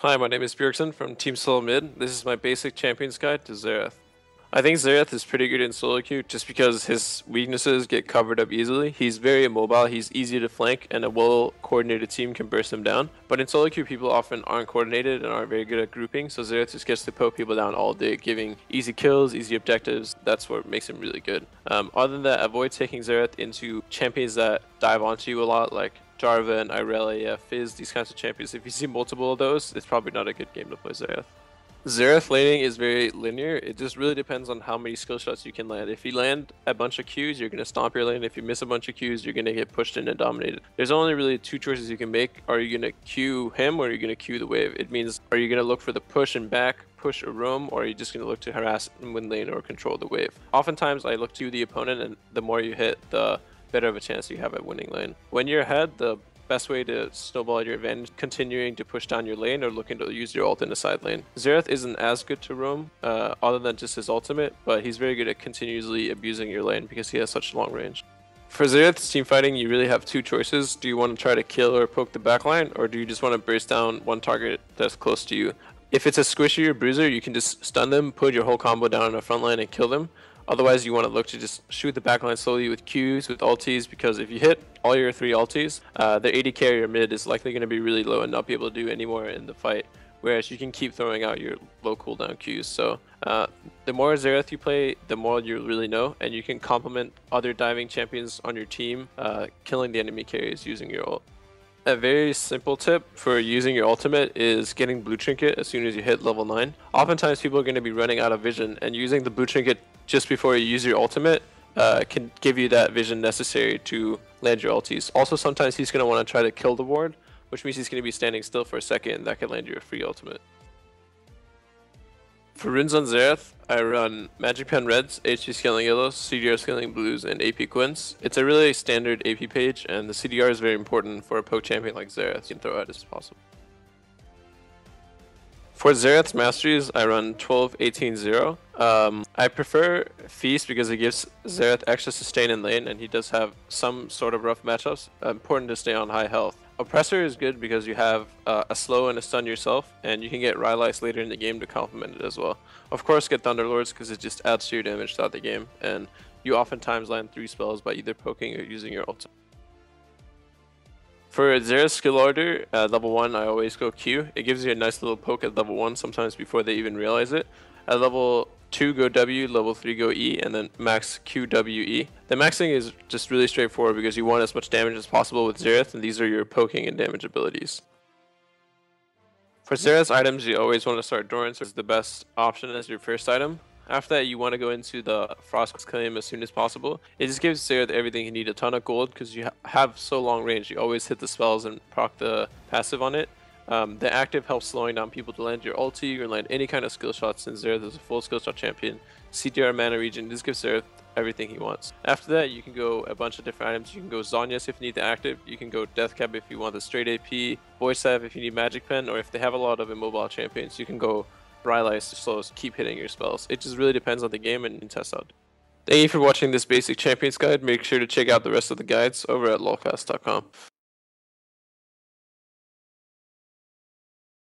Hi, my name is Bjergsen from Team Solo Mid. This is my basic champions guide to Xerath. I think Xerath is pretty good in solo queue just because his weaknesses get covered up easily. He's very immobile, he's easy to flank, and a well-coordinated team can burst him down. But in solo queue, people often aren't coordinated and aren't very good at grouping, so Xerath just gets to poke people down all day, giving easy kills, easy objectives. That's what makes him really good. Other than that, avoid taking Xerath into champions that dive onto you a lot, like Jarva and Irelia, Fizz, these kinds of champions. If you see multiple of those, it's probably not a good game to play Xerath. Xerath laning is very linear. It just really depends on how many skill shots you can land. If you land a bunch of Qs, you're going to stomp your lane. If you miss a bunch of Qs, you're going to get pushed in and dominated. There's only really two choices you can make. Are you going to Q him or are you going to Q the wave? It means, are you going to look for the push and back, push or roam, or are you just going to look to harass and win lane or control the wave? Oftentimes, I look to the opponent, and the more you hit, the better of a chance you have at winning lane. When you're ahead, the best way to snowball your advantage, continuing to push down your lane or looking to use your ult in the side lane. Xerath isn't as good to roam, other than just his ultimate, but he's very good at continuously abusing your lane because he has such long range. For Xerath's teamfighting, you really have two choices. Do you want to try to kill or poke the backline, or do you just want to burst down one target that's close to you? If it's a squishy or bruiser, you can just stun them, put your whole combo down on the front line and kill them. Otherwise, you want to look to just shoot the backline slowly with Qs, with ultis, because if you hit all your 3 ultis, the AD carry or mid is likely going to be really low and not be able to do any more in the fight. Whereas you can keep throwing out your low cooldown Qs. So the more Xerath you play, the more you really know, and you can complement other diving champions on your team, killing the enemy carries using your ult. A very simple tip for using your ultimate is getting blue trinket as soon as you hit level 9. Oftentimes people are going to be running out of vision, and using the blue trinket just before you use your ultimate can give you that vision necessary to land your ultis. Also, sometimes he's going to want to try to kill the ward, which means he's going to be standing still for a second, and that can land you a free ultimate. For runes on Xerath, I run Magic Pen Reds, HP Scaling Yellows, CDR Scaling Blues, and AP Quints. It's a really standard AP page, and the CDR is very important for a poke champion like Xerath. You can throw out as possible. For Xerath's masteries, I run 12-18-0. I prefer Feast because it gives Xerath extra sustain in lane, and he does have some sort of rough matchups. Important to stay on high health. Oppressor is good because you have a slow and a stun yourself, and you can get Rylai's later in the game to complement it as well. Of course, get Thunderlords because it just adds to your damage throughout the game, and you oftentimes land 3 spells by either poking or using your ult. For Xerath's skill order, level 1 I always go Q. It gives you a nice little poke at level 1, sometimes before they even realize it. At level 2 go W, level 3 go E, and then max Q, W, E. The maxing is just really straightforward because you want as much damage as possible with Xerath, and these are your poking and damage abilities. For Xerath's items, you always want to start Doran's as the best option as your first item. After that, you want to go into the Frost Claim as soon as possible. It just gives Xerath everything you need, a ton of gold, because you have so long range. You always hit the spells and proc the passive on it. The active helps slowing down people to land your ulti or land any kind of skill shot, since Xerath is a full skill shot champion. CTR mana regen, this gives Xerath everything he wants. After that, you can go a bunch of different items. You can go Zhonya's if you need the active. You can go Deathcap if you want the straight AP. Voice Staff if you need Magic Pen, or if they have a lot of immobile champions, you can go Rylai's to slow keep hitting your spells. It just really depends on the game and test out. Thank you for watching this basic champions guide. Make sure to check out the rest of the guides over at lolcast.com.